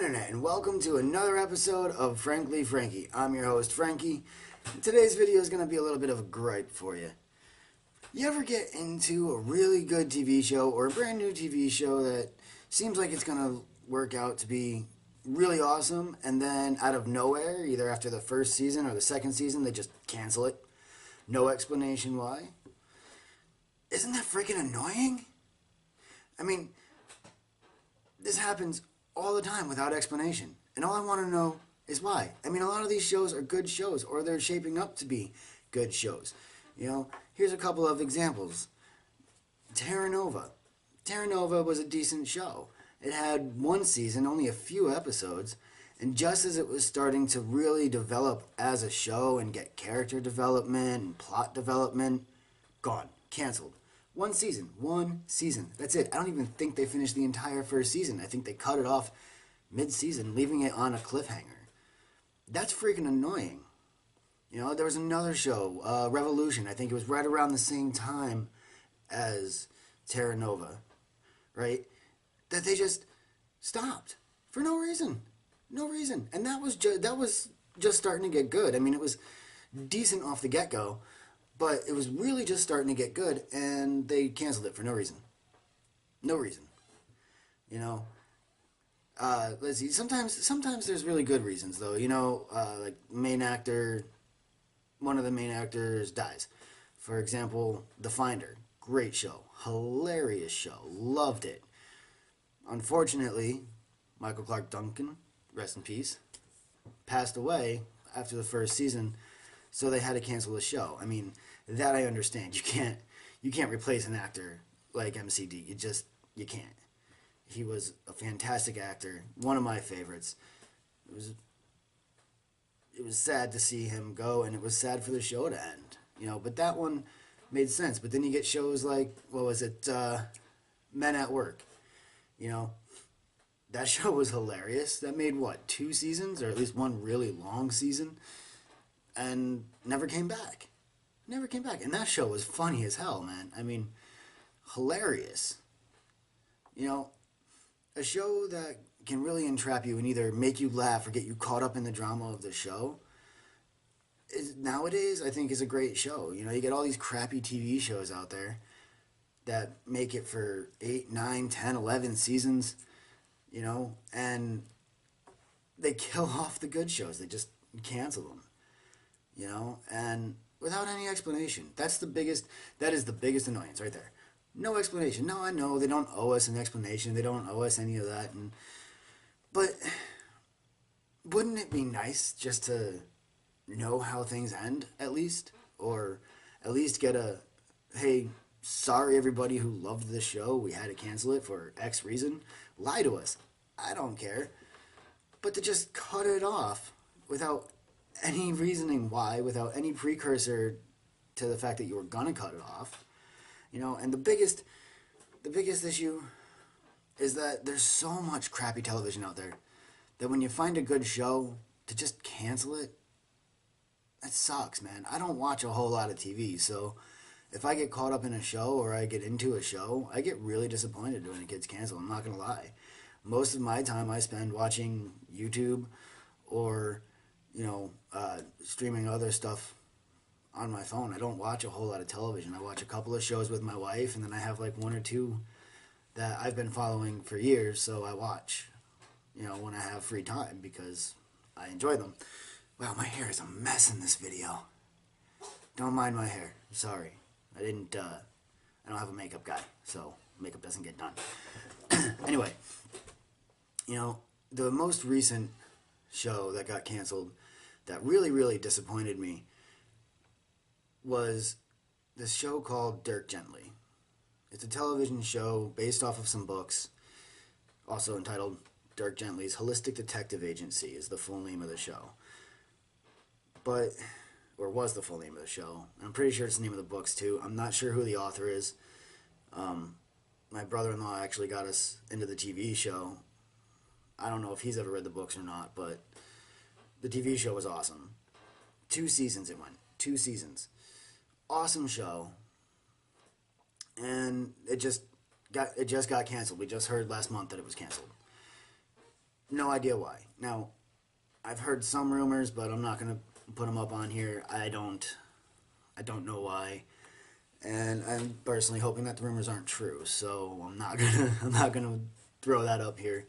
Internet, and welcome to another episode of Frankly Frankie. I'm your host, Frankie. Today's video is going to be a little bit of a gripe for you. You ever get into a really good TV show or a brand new TV show that seems like it's going to work out to be really awesome, and then out of nowhere, either after the first season or the second season, they just cancel it? No explanation why? Isn't that freaking annoying? I mean, this happens all the time without explanation. And all I want to know is why. I mean, a lot of these shows are good shows, or they're shaping up to be good shows. You know, here's a couple of examples. Terra Nova. Terra Nova was a decent show. It had one season, only a few episodes, and just as it was starting to really develop as a show and get character development and plot development, gone. Canceled. One season. That's it. I don't even think they finished the entire first season. I think they cut it off mid-season, leaving it on a cliffhanger. That's freaking annoying. You know, there was another show, Revolution. I think it was right around the same time as Terra Nova, right? That they just stopped for no reason. No reason. And that was just starting to get good. I mean, it was decent off the get-go, but it was really just starting to get good, and they canceled it for no reason. No reason. You know? Let's see. Sometimes there's really good reasons, though. You know, like one of the main actors dies. For example, The Finder. Great show. Hilarious show. Loved it. Unfortunately, Michael Clark Duncan, rest in peace, passed away after the first season, so they had to cancel the show. I mean, that I understand. You can't replace an actor like MCD. You can't. He was a fantastic actor, one of my favorites. It was sad to see him go, and it was sad for the show to end. You know, but that one made sense. But then you get shows like, what was it, Men at Work. You know, that show was hilarious. That made, what, 2 seasons, or at least one really long season, and never came back. Never came back. And that show was funny as hell, man. I mean, hilarious. You know, a show that can really entrap you and either make you laugh or get you caught up in the drama of the show nowadays, I think, is a great show. You know, you get all these crappy TV shows out there that make it for 8, 9, 10, 11 seasons, you know, and they kill off the good shows. They just cancel them, you know, and without any explanation. That is the biggest annoyance right there. No explanation. No, I know they don't owe us an explanation. They don't owe us any of that. But wouldn't it be nice just to know how things end, at least? Or at least get a, hey, sorry everybody who loved this show, we had to cancel it for X reason. Lie to us. I don't care. But to just cut it off without any reasoning why, without any precursor to the fact that you were gonna cut it off, you know. And the biggest issue is that there's so much crappy television out there that when you find a good show, to just cancel it, that sucks, man. I don't watch a whole lot of TV, so if I get caught up in a show or I get into a show, I get really disappointed when it gets canceled. I'm not gonna lie. Most of my time I spend watching YouTube or, you know, streaming other stuff on my phone. I don't watch a whole lot of television. I watch a couple of shows with my wife, and then I have like 1 or 2 that I've been following for years, so I watch, you know, when I have free time because I enjoy them. Wow, my hair is a mess in this video. Don't mind my hair. Sorry. I don't have a makeup guy, so makeup doesn't get done. Anyway, you know, the most recent show that got canceled that really, really disappointed me was this show called Dirk Gently. It's a television show based off of some books, also entitled Dirk Gently's Holistic Detective Agency is the full name of the show. Or was the full name of the show. I'm pretty sure it's the name of the books too. I'm not sure who the author is. My brother-in-law actually got us into the TV show. I don't know if he's ever read the books or not, but the TV show was awesome. 2 seasons it went. 2 seasons. Awesome show. And it just got canceled. We just heard last month that it was canceled. No idea why. Now, I've heard some rumors, but I'm not gonna put them up on here. I don't know why, and I'm personally hoping that the rumors aren't true. So I'm not gonna throw that up here.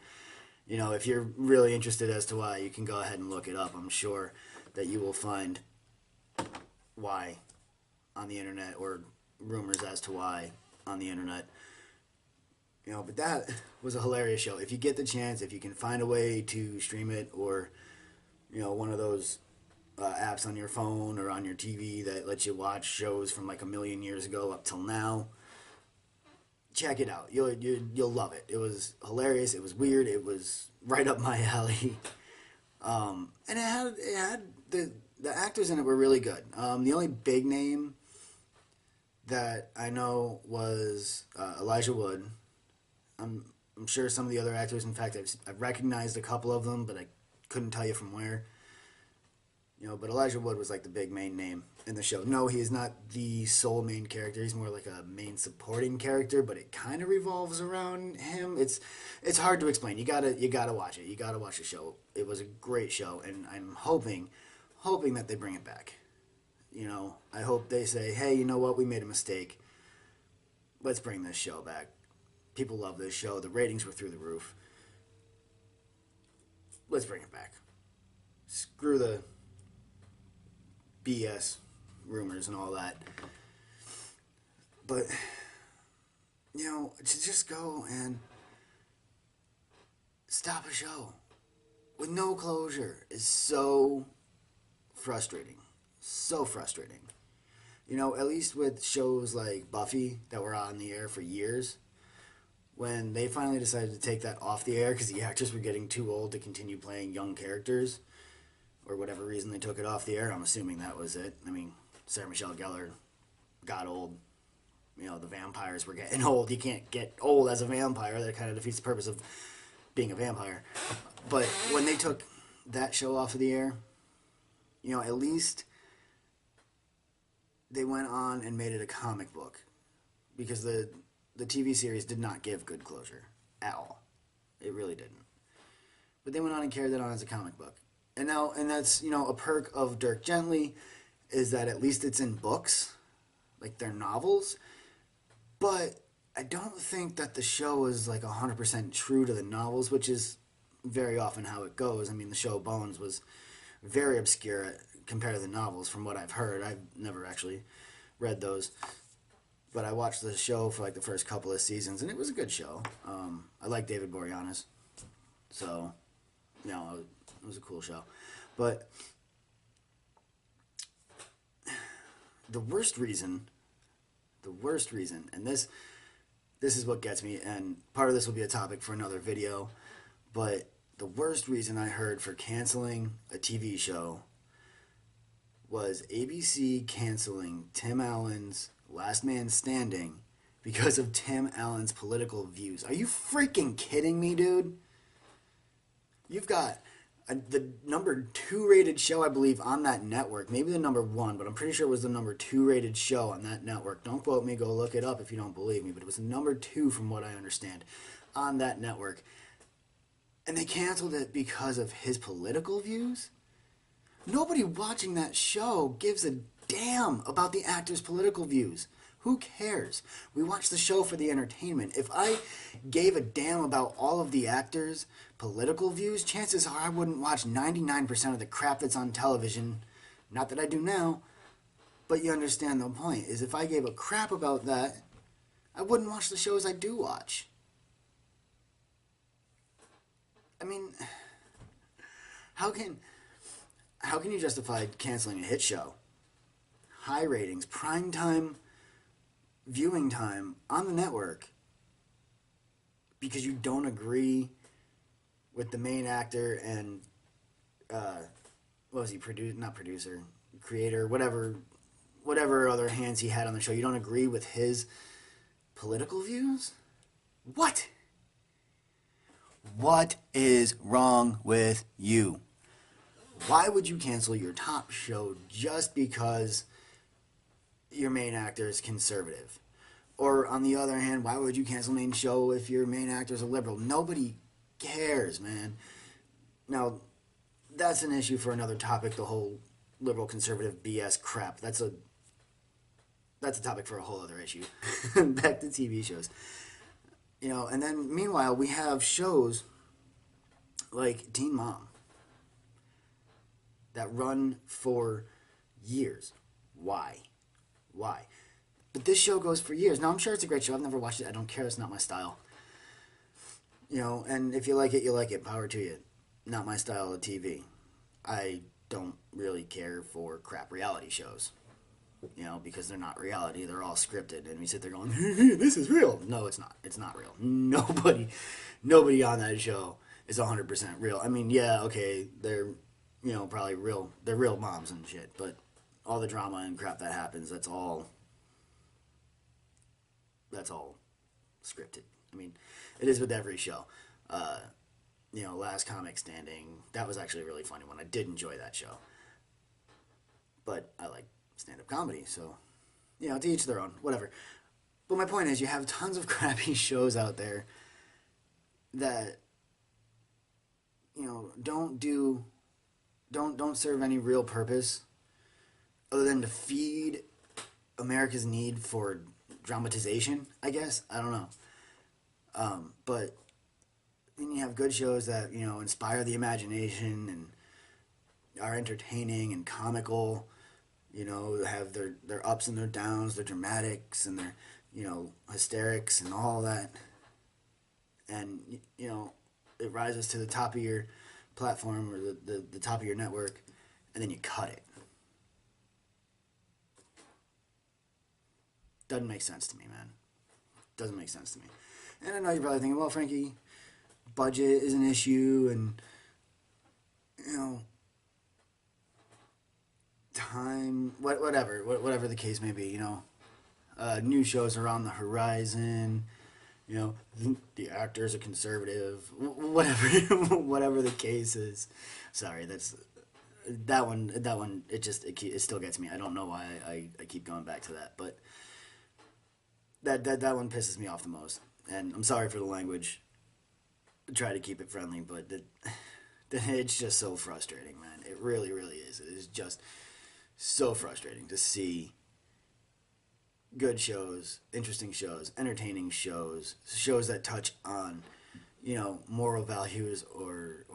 You know, if you're really interested as to why, you can go ahead and look it up. I'm sure that you will find why on the internet, or rumors as to why on the internet. You know, but that was a hilarious show. If you get the chance, if you can find a way to stream it, or one of those apps on your phone or on your TV that lets you watch shows from like a million years ago up till now, check it out. You'll love it. It was hilarious. It was weird. It was right up my alley. And it had the actors in it were really good. The only big name that I know was Elijah Wood. I'm sure some of the other actors. In fact, I've recognized a couple of them, but I couldn't tell you from where. But Elijah Wood was like the big main name in the show. No, he is not the sole main character. He's more like a main supporting character, but it kind of revolves around him. It's hard to explain. You gotta watch it. You gotta watch the show. It was a great show, and I'm hoping that they bring it back. I hope they say, hey, you know what? We made a mistake. Let's bring this show back. People love this show. The ratings were through the roof. Let's bring it back. Screw the BS rumors and all that. But, to just go and stop a show with no closure is so frustrating. So frustrating. At least with shows like Buffy that were on the air for years, when they finally decided to take that off the air because the actors were getting too old to continue playing young characters, or whatever reason they took it off the air. I'm assuming that was it. I mean, Sarah Michelle Gellar got old. The vampires were getting old. You can't get old as a vampire. That kind of defeats the purpose of being a vampire. But when they took that show off of the air, at least they went on and made it a comic book, because the TV series did not give good closure at all. It really didn't. But they went on and carried that on as a comic book. And that's, a perk of Dirk Gently, is that at least it's in books, like they're novels. But I don't think that the show is like 100% true to the novels, which is very often how it goes. I mean, the show Bones was very obscure compared to the novels, from what I've heard. I've never actually read those. But I watched the show for like the first couple of seasons, and it was a good show. I like David Boreanaz. So, it was a cool show. But the worst reason, and this is what gets me, and part of this will be a topic for another video, but the worst reason I heard for canceling a TV show was ABC canceling Tim Allen's Last Man Standing because of Tim Allen's political views. Are you freaking kidding me, dude? You've got the number 2 rated show, I believe, on that network. Maybe the number 1, but I'm pretty sure it was the number 2 rated show on that network. Don't quote me. Go look it up if you don't believe me. But it was the number 2, from what I understand, on that network. And they canceled it because of his political views? Nobody watching that show gives a damn about the actor's political views. Who cares? We watch the show for the entertainment. If I gave a damn about all of the actors' political views, chances are I wouldn't watch 99% of the crap that's on television. Not that I do now, but you understand the point. Is if I gave a crap about that, I wouldn't watch the shows I do watch. I mean, how can you justify canceling a hit show? High ratings, prime time viewing time on the network, because you don't agree with the main actor and what was he, creator, whatever other hands he had on the show. You don't agree with his political views? What is wrong with you? Why would you cancel your top show just because your main actor is conservative? Or on the other hand, why would you cancel a main show if your main actor is a liberal? Nobody cares, man. Now, that's an issue for another topic. The whole liberal conservative BS crap. That's a topic for a whole other issue. Back to TV shows. And then meanwhile we have shows like Teen Mom that run for years. Why? Why? But this show goes for years. Now, I'm sure it's a great show. I've never watched it. I don't care. It's not my style. And if you like it, you like it. Power to you. Not my style of TV. I don't really care for crap reality shows. Because they're not reality. They're all scripted. And we sit there going, this is real. No, it's not. It's not real. Nobody on that show is 100% real. I mean, yeah, okay, they're, probably real. They're real moms and shit. But all the drama and crap that happens, that's all scripted. I mean, it is with every show. Last Comic Standing, that was actually a really funny one. I did enjoy that show. But I like stand-up comedy, so, to each their own, whatever. But my point is, you have tons of crappy shows out there that, don't serve any real purpose other than to feed America's need for dramatization, I guess. I don't know. But then you have good shows that, inspire the imagination and are entertaining and comical, have their ups and their downs, their dramatics and their, hysterics and all that. And, it rises to the top of your platform or the top of your network, and then you cut it. Doesn't make sense to me, man. Doesn't make sense to me. And I know you're probably thinking, well, Frankie, budget is an issue, and, time, whatever the case may be, new shows are on the horizon, the actors are conservative, whatever the case is. Sorry, that one, it still gets me. I don't know why I keep going back to that, but that one pisses me off the most. And I'm sorry for the language. I try to keep it friendly, but it's just so frustrating, man. It really, really is. It is just so frustrating to see good shows, interesting shows, entertaining shows, shows that touch on, moral values or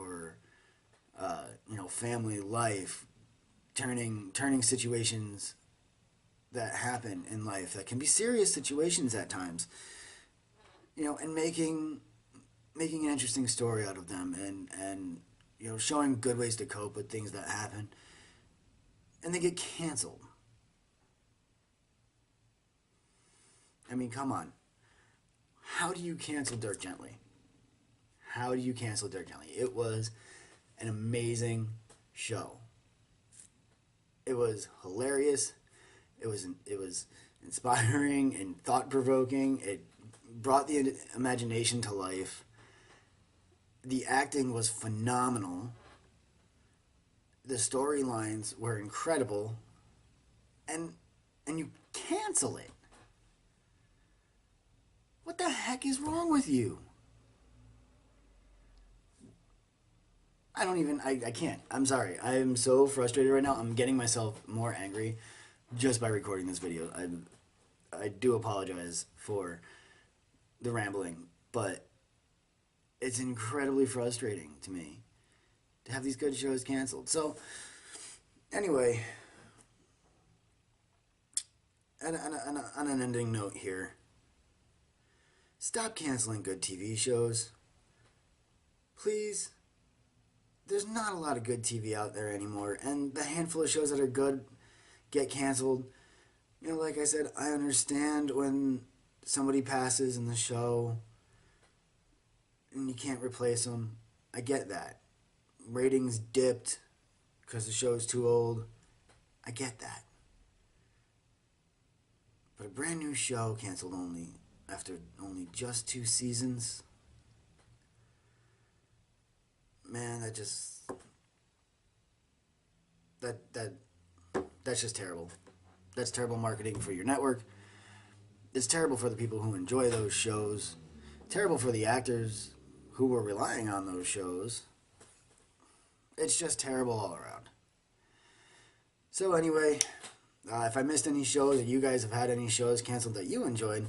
family life, turning situations that happen in life that can be serious situations at times, and making an interesting story out of them, and showing good ways to cope with things that happen, and they get canceled. I mean, come on. How do you cancel Dirk Gently? How do you cancel Dirk Gently? It was an amazing show. It was hilarious. It was inspiring and thought-provoking. It brought the imagination to life. The acting was phenomenal. The storylines were incredible. And you cancel it. What the heck is wrong with you? I can't. I'm sorry. I'm so frustrated right now. I'm getting myself more angry just by recording this video. I do apologize for the rambling, but it's incredibly frustrating to me to have these good shows canceled. So, anyway, on an ending note here, stop canceling good TV shows. Please. There's not a lot of good TV out there anymore, and the handful of shows that are good get canceled. Like I said, I understand when somebody passes in the show and you can't replace them. I get that. Ratings dipped because the show's too old. I get that. But a brand new show canceled after only just 2 seasons. Man, that's just terrible. That's terrible marketing for your network. It's terrible for the people who enjoy those shows. Terrible for the actors who were relying on those shows. it's just terrible all around. So anyway, if I missed any shows, or you guys have had any shows canceled that you enjoyed,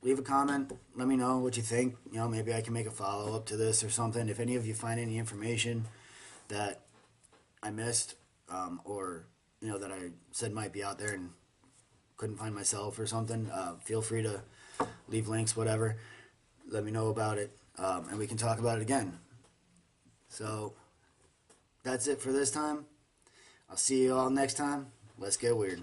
leave a comment. Let me know what you think. You know, maybe I can make a follow up to this or something. If any of you find any information that I missed, or you know that I said might be out there and couldn't find myself or something, feel free to leave links, whatever. Let me know about it, and we can talk about it again. So that's it for this time. I'll see you all next time. Let's get weird.